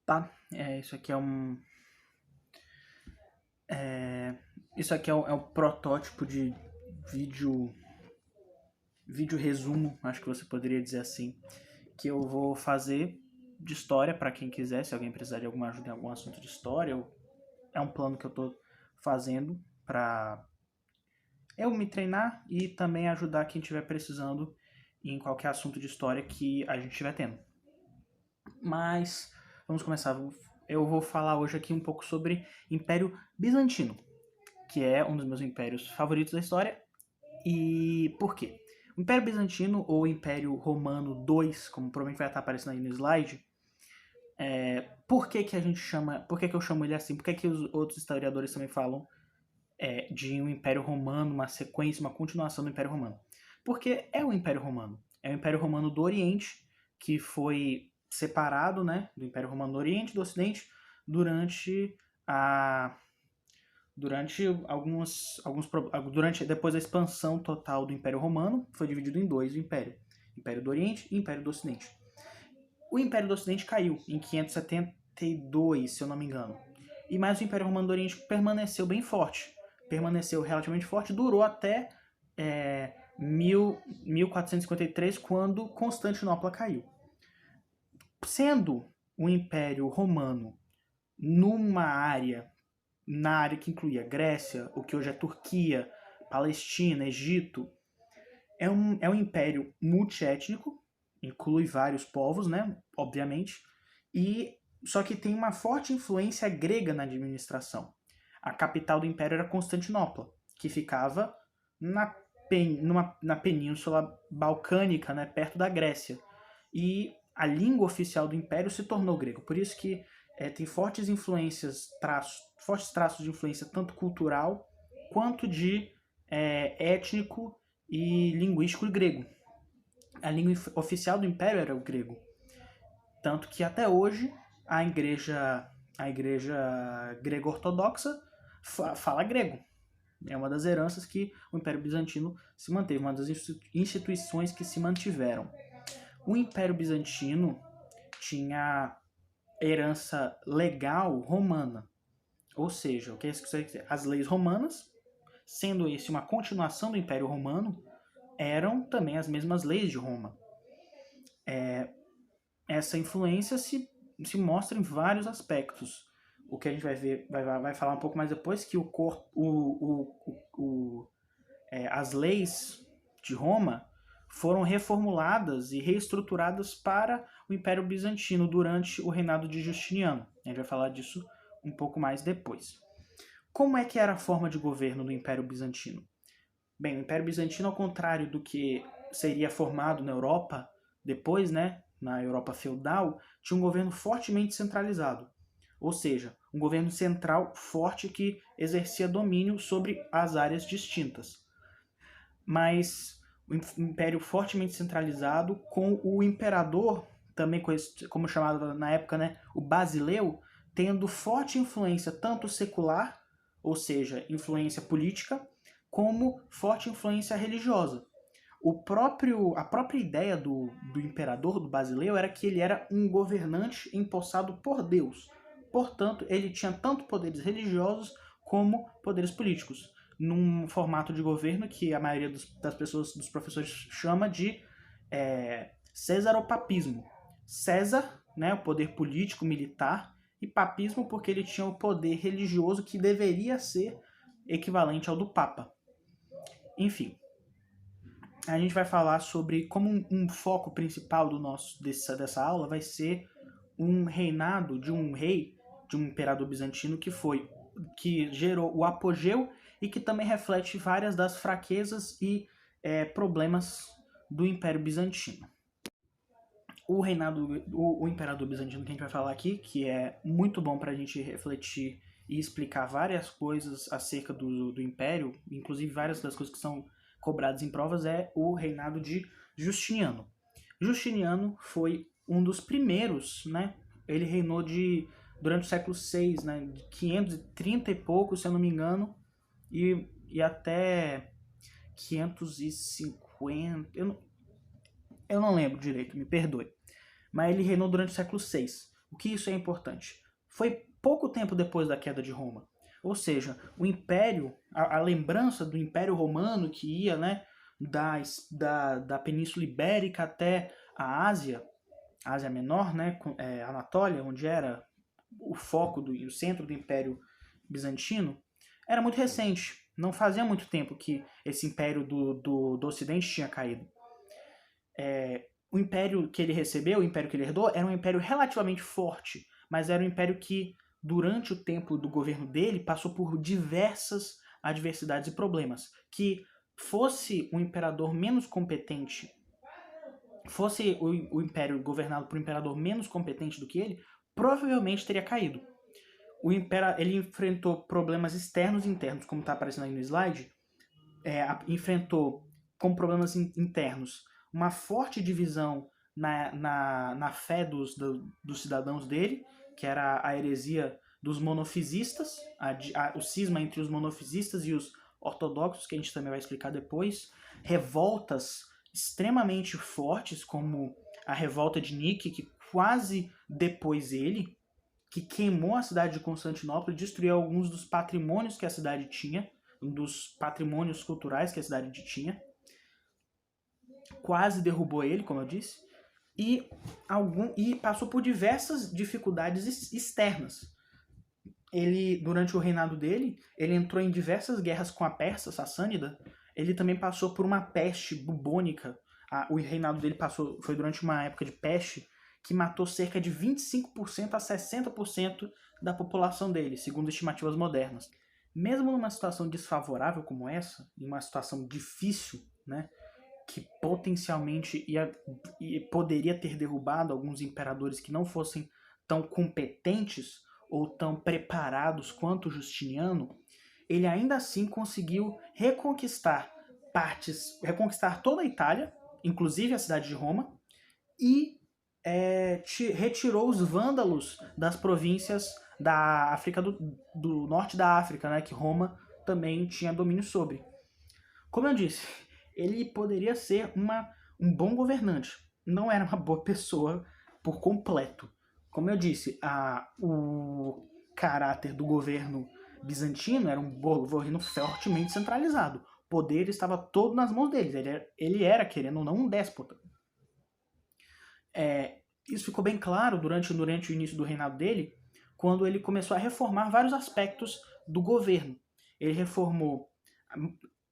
Tá? Isso aqui é o protótipo de vídeo, vídeo resumo, acho que você poderia dizer assim, que eu vou fazer de história para quem quiser, se alguém precisar de alguma ajuda em algum assunto de história. É um plano que eu tô fazendo para eu me treinar e também ajudar quem estiver precisando em qualquer assunto de história que a gente estiver tendo. Mas vamos começar. Eu vou falar hoje aqui um pouco sobre Império Bizantino, que é um dos meus impérios favoritos da história. E por quê? O Império Bizantino, ou Império Romano II, como provavelmente vai estar aparecendo aí no slide, por que, que a gente chama. Por que eu chamo ele assim? Por que, que os outros historiadores também falam de um Império Romano, uma sequência, uma continuação do Império Romano? Porque é o Império Romano. É o Império Romano do Oriente, que foi separado, né, do Império Romano do Oriente e do Ocidente durante a durante depois da expansão total do Império Romano, foi dividido em dois o Império: Império do Oriente e Império do Ocidente. O Império do Ocidente caiu em 572, se eu não me engano. E mais o Império Romano do Oriente permaneceu bem forte. Permaneceu relativamente forte, durou até 1453, quando Constantinopla caiu. Sendo o Império Romano numa área, na área que incluía Grécia, o que hoje é Turquia, Palestina, Egito, é um império multiétnico, inclui vários povos, né, obviamente, e só que tem uma forte influência grega na administração. A capital do império era Constantinopla, que ficava na península balcânica, né, perto da Grécia. E a língua oficial do império se tornou grego. Por isso que tem fortes fortes traços de influência tanto cultural quanto de étnico e linguístico grego. A língua oficial do império era o grego. Tanto que até hoje a igreja grego-ortodoxa fala grego. É uma das heranças que o Império Bizantino se manteve, uma das instituições que se mantiveram. O Império Bizantino tinha herança legal romana, ou seja, o que é isso que você quer dizer? As leis romanas, sendo esse uma continuação do Império Romano, eram também as mesmas leis de Roma. Essa influência se mostra em vários aspectos. O que a gente vai ver, vai falar um pouco mais depois, que as leis de Roma foram reformuladas e reestruturadas para o Império Bizantino durante o reinado de Justiniano. A gente vai falar disso um pouco mais depois. Como é que era a forma de governo do Império Bizantino? Bem, o Império Bizantino, ao contrário do que seria formado na Europa depois, né, na Europa feudal, tinha um governo fortemente centralizado. Ou seja, um governo central forte que exercia domínio sobre as áreas distintas. Mas o império fortemente centralizado, com o imperador, também como chamado na época, né, o Basileu, tendo forte influência tanto secular, ou seja, influência política, como forte influência religiosa. A própria ideia do imperador, do Basileu, era que ele era um governante empossado por Deus. Portanto, ele tinha tanto poderes religiosos como poderes políticos, num formato de governo que a maioria das pessoas, dos professores, chama de Césaropapismo. César, né, o poder político, militar, e papismo porque ele tinha o poder religioso que deveria ser equivalente ao do Papa. Enfim, a gente vai falar sobre como um foco principal dessa aula vai ser um reinado de um rei, de um imperador bizantino que gerou o apogeu e que também reflete várias das fraquezas e problemas do Império Bizantino. O imperador bizantino que a gente vai falar aqui, que é muito bom para a gente refletir e explicar várias coisas acerca do Império, inclusive várias das coisas que são cobradas em provas, é o reinado de Justiniano. Justiniano foi um dos primeiros, né? Ele reinou durante o século VI, né? De 530 e pouco, se eu não me engano, e até 550. Eu não lembro direito, me perdoe. Mas ele reinou durante o século VI. O que isso é importante? Foi pouco tempo depois da queda de Roma. Ou seja, o Império, a lembrança do Império Romano que ia, né, da Península Ibérica até a Ásia Menor, né, Anatólia, onde era o foco, o centro do Império Bizantino, era muito recente. Não fazia muito tempo que esse Império do Ocidente tinha caído. O Império que ele recebeu, o Império que ele herdou, era um Império relativamente forte, mas era um Império que, durante o tempo do governo dele, passou por diversas adversidades e problemas. Que fosse um imperador menos competente, fosse o Império governado por um imperador menos competente do que ele, provavelmente teria caído. Ele enfrentou problemas externos e internos, como está aparecendo aí no slide. Enfrentou, como problemas internos, uma forte divisão na fé dos cidadãos dele, que era a heresia dos monofisistas, o cisma entre os monofisistas e os ortodoxos, que a gente também vai explicar depois. Revoltas extremamente fortes, como a revolta de Nique, que quase depôs ele, que queimou a cidade de Constantinopla e destruiu alguns dos patrimônios que a cidade tinha, dos patrimônios culturais que a cidade tinha. Quase derrubou ele, como eu disse, e passou por diversas dificuldades externas. Durante o reinado dele, ele entrou em diversas guerras com a Pérsia sassânida. Ele também passou por uma peste bubônica. O reinado dele foi durante uma época de peste que matou cerca de 25% a 60% da população dele, segundo estimativas modernas. Mesmo numa situação desfavorável como essa, em uma situação difícil, né, que potencialmente poderia ter derrubado alguns imperadores que não fossem tão competentes ou tão preparados quanto Justiniano, ele ainda assim conseguiu reconquistar toda a Itália, inclusive a cidade de Roma, e retirou os vândalos das províncias da África do norte da África, né, que Roma também tinha domínio sobre. Como eu disse, ele poderia ser um bom governante. Não era uma boa pessoa por completo. Como eu disse, o caráter do governo bizantino era um governo fortemente centralizado. O poder estava todo nas mãos deles. Ele era, querendo ou não, um déspota. Isso ficou bem claro durante o início do reinado dele, quando ele começou a reformar vários aspectos do governo. Ele reformou,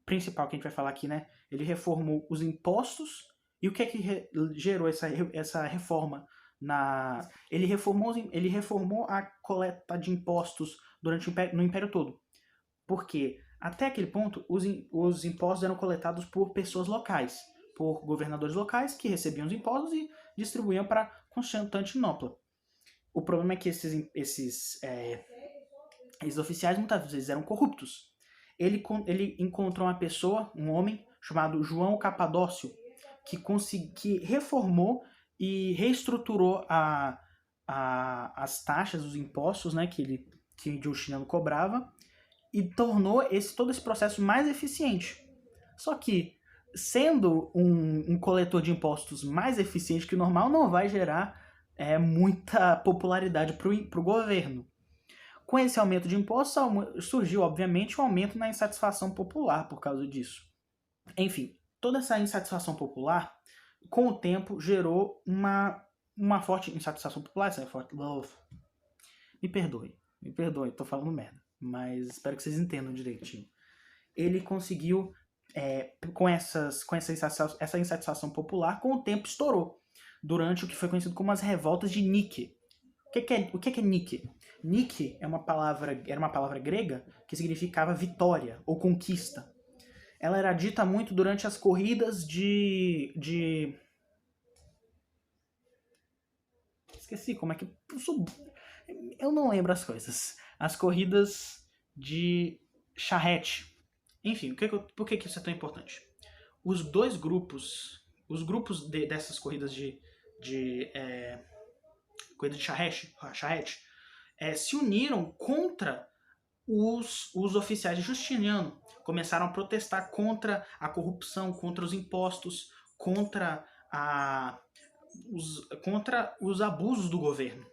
principal que a gente vai falar aqui, né? Ele reformou os impostos. E o que é que gerou essa reforma? Ele reformou a coleta de impostos no Império todo. Porque até aquele ponto os impostos eram coletados por pessoas locais, por governadores locais que recebiam os impostos e distribuíam para Constantinopla. O problema é que esses oficiais muitas vezes eram corruptos. Ele encontrou uma pessoa, um homem chamado João Capadócio, que reformou e reestruturou as taxas, os impostos, né, que Justiniano cobrava, e tornou todo esse processo mais eficiente. Só que, sendo um coletor de impostos mais eficiente que o normal, não vai gerar muita popularidade para o governo. Com esse aumento de impostos, surgiu, obviamente, um aumento na insatisfação popular por causa disso. Enfim, toda essa insatisfação popular, com o tempo, gerou uma forte insatisfação popular. Me perdoe, tô falando merda, mas espero que vocês entendam direitinho. Ele conseguiu, com essa insatisfação popular, com o tempo estourou, durante o que foi conhecido como as revoltas de Nique. O que é Nique? Nique era uma palavra grega que significava vitória ou conquista. Ela era dita muito durante as corridas Esqueci como é que... Eu não lembro as coisas. As corridas de charrete. Enfim, por que isso é tão importante? Os dois grupos... Os grupos dessas corridas corrida de charrete se uniram contra os oficiais de Justiniano. Começaram a protestar contra a corrupção, contra os impostos, contra os abusos do governo.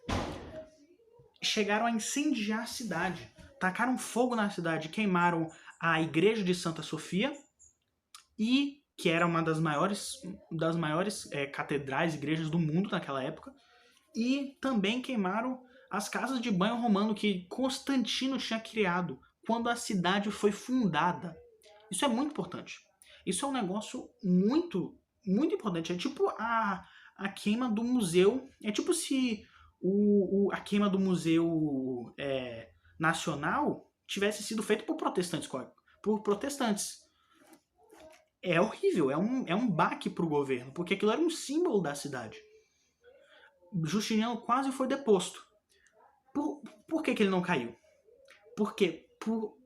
chegaram a incendiar a cidade. Tacaram fogo na cidade, queimaram a igreja de Santa Sofia, e que era uma das maiores catedrais, igrejas do mundo naquela época, e também queimaram as casas de banho romano que Constantino tinha criado quando a cidade foi fundada. Isso é muito importante. Isso é um negócio muito, muito importante. É tipo a queima do museu. É tipo se a queima do Museu Nacional tivesse sido feita por protestantes. É horrível, é um baque para o governo, porque aquilo era um símbolo da cidade. Justiniano quase foi deposto. Por que ele não caiu? Porque, por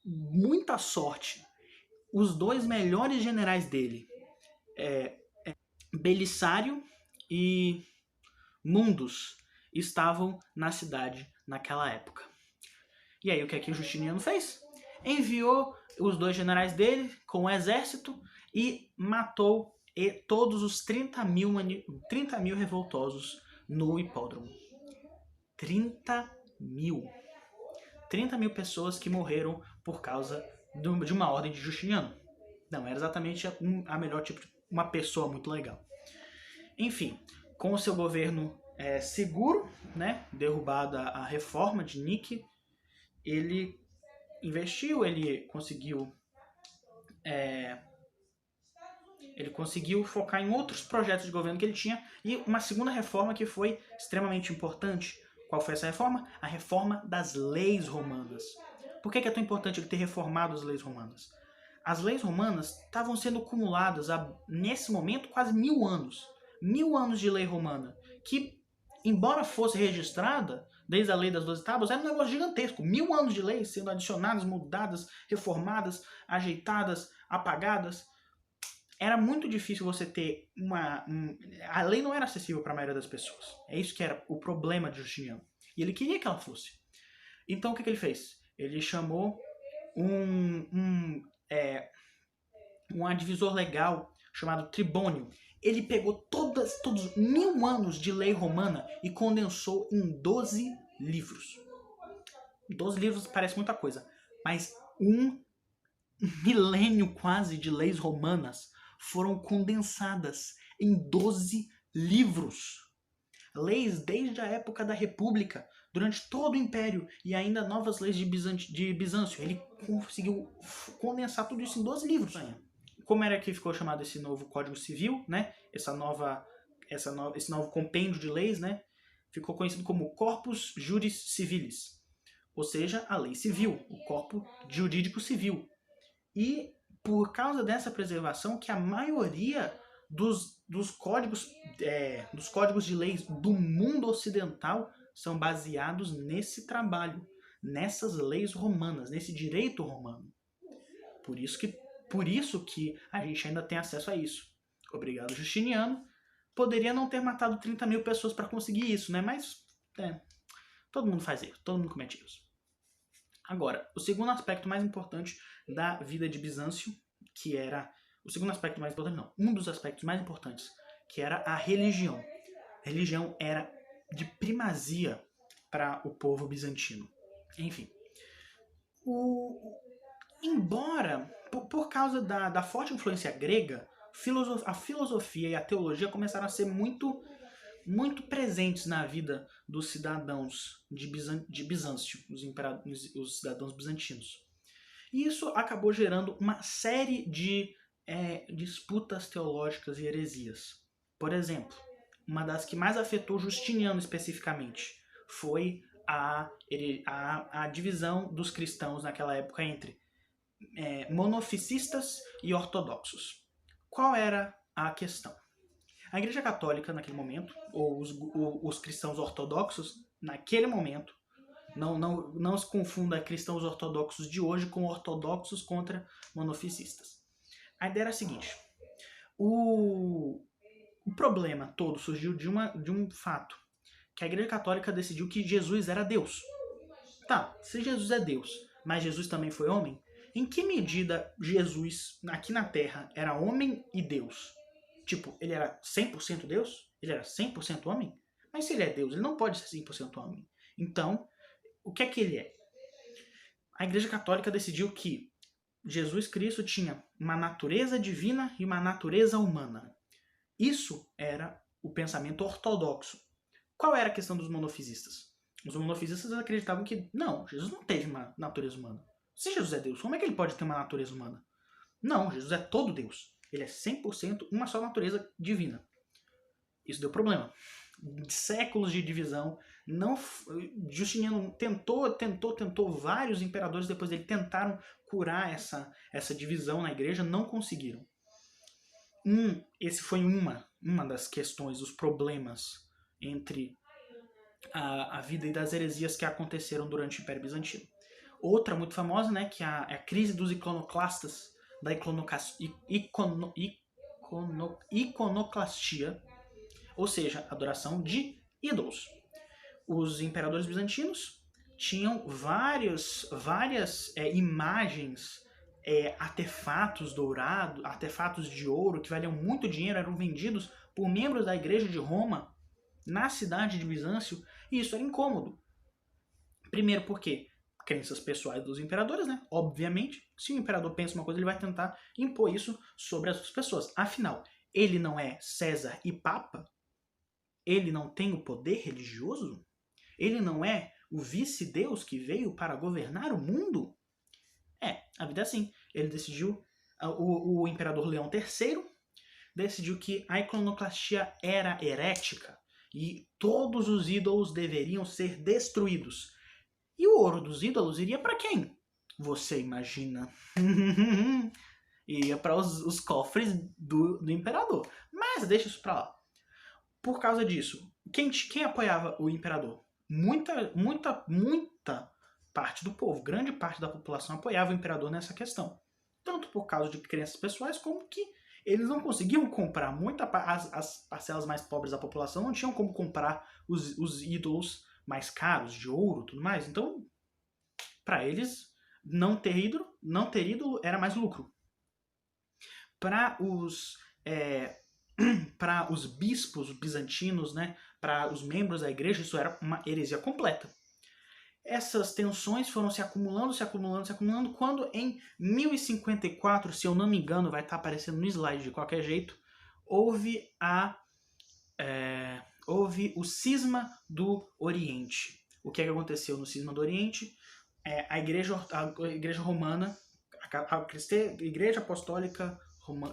muita sorte, os dois melhores generais dele, Belisário e Mundus, estavam na cidade naquela época. E aí o que é que o Justiniano fez? Enviou os dois generais dele com o exército e matou todos os 30 mil revoltosos no hipódromo. 30 mil. 30 mil pessoas que morreram por causa de uma ordem de Justiniano. Não era exatamente a melhor tipo de uma pessoa muito legal. Enfim, com o seu governo seguro, né, derrubada a reforma de Nice, ele investiu, ele conseguiu focar em outros projetos de governo que ele tinha, e uma segunda reforma que foi extremamente importante. Qual foi essa reforma? A reforma das leis romanas. Por que é tão importante ele ter reformado as leis romanas? As leis romanas estavam sendo acumuladas nesse momento quase 1000 anos. 1000 anos de lei romana, que, embora fosse registrada desde a lei das 12 tábuas, era um negócio gigantesco. 1000 anos de leis sendo adicionadas, mudadas, reformadas, ajeitadas, apagadas. Era muito difícil você ter a lei não era acessível para a maioria das pessoas. É isso que era o problema de Justiniano. E ele queria que ela fosse. Então o que ele fez? Ele chamou um advisor legal chamado Tribônio. Ele pegou todos 1000 anos de lei romana e condensou em 12 livros. 12 livros parece muita coisa, mas um milênio quase de leis romanas foram condensadas em 12 livros. Leis desde a época da República, durante todo o Império, e ainda novas leis de Bizâncio. Ele conseguiu condensar tudo isso em 12 livros. Como era que ficou chamado esse novo Código Civil, né? Esse novo compêndio de leis, né? Ficou conhecido como Corpus Juris Civilis, ou seja, a lei civil, o corpo jurídico civil. E por causa dessa preservação que a maioria dos códigos de leis do mundo ocidental são baseados nesse trabalho, nessas leis romanas, nesse direito romano. Por isso que a gente ainda tem acesso a isso. Obrigado, Justiniano. Poderia não ter matado 30 mil pessoas para conseguir isso, né? Mas todo mundo faz erro, todo mundo comete erros. Agora, o segundo aspecto mais importante da vida de Bizâncio, que era... O segundo aspecto mais importante, não. Um dos aspectos mais importantes, que era a religião. A religião era de primazia para o povo bizantino. Enfim. Embora, por causa da forte influência grega, a filosofia e a teologia começaram a ser muito presentes na vida dos cidadãos de Bizâncio, os cidadãos bizantinos. E isso acabou gerando uma série de disputas teológicas e heresias. Por exemplo, uma das que mais afetou Justiniano especificamente foi a divisão dos cristãos naquela época entre monofisistas e ortodoxos. Qual era a questão? A Igreja Católica, naquele momento, ou os cristãos ortodoxos, naquele momento, não se confunda cristãos ortodoxos de hoje com ortodoxos contra monofisistas. A ideia era a seguinte: o problema todo surgiu de um fato, que a Igreja Católica decidiu que Jesus era Deus. Tá, se Jesus é Deus, mas Jesus também foi homem, em que medida Jesus, aqui na Terra, era homem e Deus? Tipo, ele era 100% Deus? Ele era 100% homem? Mas se ele é Deus, ele não pode ser 100% homem. Então, o que é que ele é? A Igreja Católica decidiu que Jesus Cristo tinha uma natureza divina e uma natureza humana. Isso era o pensamento ortodoxo. Qual era a questão dos monofisistas? Os monofisistas acreditavam que, não, Jesus não teve uma natureza humana. Se Jesus é Deus, como é que ele pode ter uma natureza humana? Não, Jesus é todo Deus. Ele é 100% uma só natureza divina. Isso deu problema. Séculos de divisão. Justiniano tentou, vários imperadores depois dele tentaram curar essa divisão na igreja, não conseguiram. Esse foi uma das questões, os problemas entre a vida e das heresias que aconteceram durante o Império Bizantino. Outra muito famosa, né, que é a crise dos iconoclastas, da iconoclastia, ou seja, adoração de ídolos. Os imperadores bizantinos tinham várias imagens, artefatos dourados, artefatos de ouro que valiam muito dinheiro, eram vendidos por membros da igreja de Roma na cidade de Bizâncio, e isso era incômodo. Primeiro porque crenças pessoais dos imperadores, né? Obviamente, se o imperador pensa uma coisa, ele vai tentar impor isso sobre as outras pessoas. Afinal, ele não é César e Papa? Ele não tem o poder religioso? Ele não é o vice-deus que veio para governar o mundo? A vida é assim. Ele decidiu, o imperador Leão III decidiu que a iconoclastia era herética e todos os ídolos deveriam ser destruídos. E o ouro dos ídolos iria para quem? Você imagina? Iria para os cofres do imperador. Mas deixa isso para lá. Por causa disso, quem apoiava o imperador? Muita parte do povo, grande parte da população apoiava o imperador nessa questão. Tanto por causa de crenças pessoais, como que eles não conseguiam comprar. As parcelas mais pobres da população não tinham como comprar os ídolos mais caros, de ouro e tudo mais. Então, para eles, não ter ídolo era mais lucro. Para os bispos bizantinos, né, para os membros da igreja, isso era uma heresia completa. Essas tensões foram se acumulando, quando em 1054, se eu não me engano, vai estar aparecendo no slide de qualquer jeito, houve o cisma do Oriente. O que aconteceu no cisma do Oriente? A igreja romana, a igreja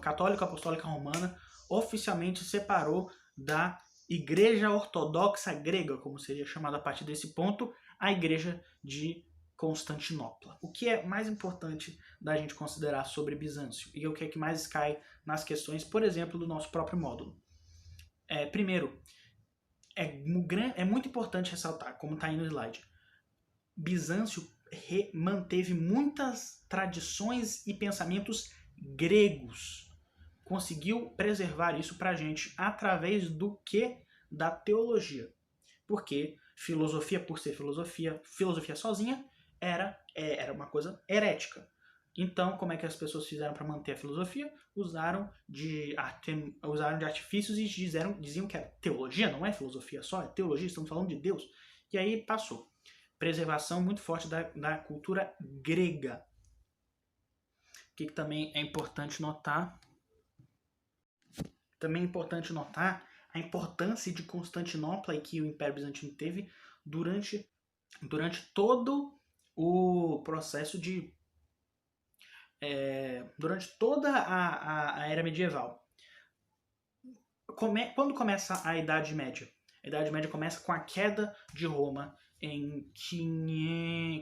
católica apostólica romana, oficialmente separou da igreja ortodoxa grega, como seria chamada a partir desse ponto, a igreja de Constantinopla. O que é mais importante da gente considerar sobre Bizâncio? E o que é que mais cai nas questões, por exemplo, do nosso próprio módulo? Primeiro, é muito importante ressaltar, como está aí no slide, Bizâncio manteve muitas tradições e pensamentos gregos. Conseguiu preservar isso pra gente através do que? Da teologia. Porque filosofia, por ser filosofia sozinha, era uma coisa herética. Então, como é que as pessoas fizeram para manter a filosofia? Usaram de artifícios e diziam que era teologia, não é filosofia só, é teologia, estamos falando de Deus. E aí passou. Preservação muito forte da cultura grega. O que também é importante notar? Também é importante notar a importância de Constantinopla e que o Império Bizantino teve durante todo o processo de... durante toda a Era Medieval. Quando começa a Idade Média? A Idade Média começa com a queda de Roma em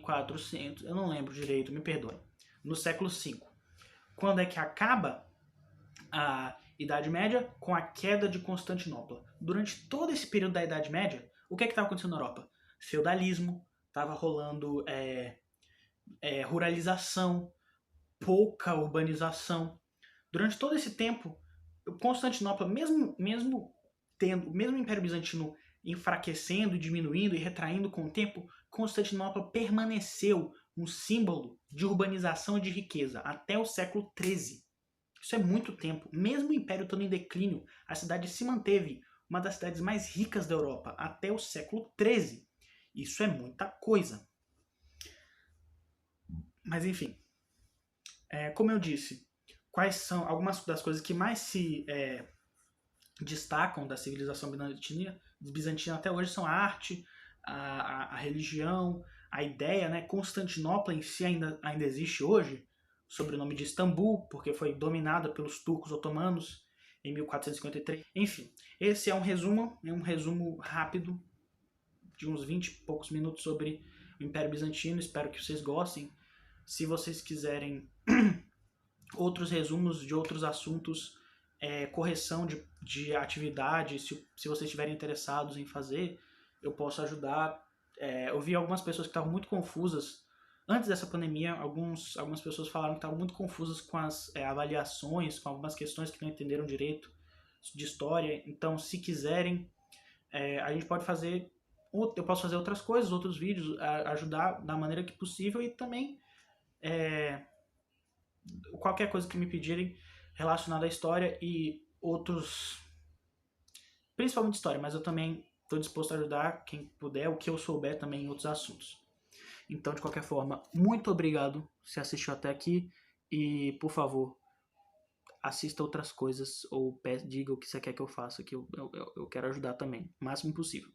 400, eu não lembro direito, me perdoe, no século V. Quando é que acaba a Idade Média? Com a queda de Constantinopla. Durante todo esse período da Idade Média, o que estava acontecendo na Europa? Feudalismo, estava rolando ruralização, pouca urbanização. Durante todo esse tempo, Constantinopla, mesmo o Império Bizantino enfraquecendo, diminuindo e retraindo com o tempo, Constantinopla permaneceu um símbolo de urbanização e de riqueza até o século XIII. Isso é muito tempo. Mesmo o Império estando em declínio, a cidade se manteve uma das cidades mais ricas da Europa até o século XIII. Isso é muita coisa. Mas enfim, como eu disse, quais são algumas das coisas que mais se destacam da civilização bizantina até hoje são a arte, a religião, a ideia, né? Constantinopla em si ainda existe hoje, sob o nome de Istambul, porque foi dominada pelos turcos otomanos em 1453. Enfim, esse é um resumo rápido de uns 20 e poucos minutos sobre o Império Bizantino. Espero que vocês gostem. Se vocês quiserem outros resumos de outros assuntos, correção de atividade, se vocês estiverem interessados em fazer, eu posso ajudar. Eu vi algumas pessoas que estavam muito confusas. Antes dessa pandemia, algumas pessoas falaram que estavam muito confusas com as avaliações, com algumas questões que não entenderam direito de história. Então, se quiserem, a gente pode fazer. Eu posso fazer outras coisas, outros vídeos, ajudar da maneira que possível e também qualquer coisa que me pedirem relacionada à história e outros, principalmente história, mas eu também estou disposto a ajudar quem puder, o que eu souber também em outros assuntos. Então, de qualquer forma, muito obrigado se assistiu até aqui e, por favor, assista outras coisas ou diga o que você quer que eu faça, que eu quero ajudar também, o máximo possível.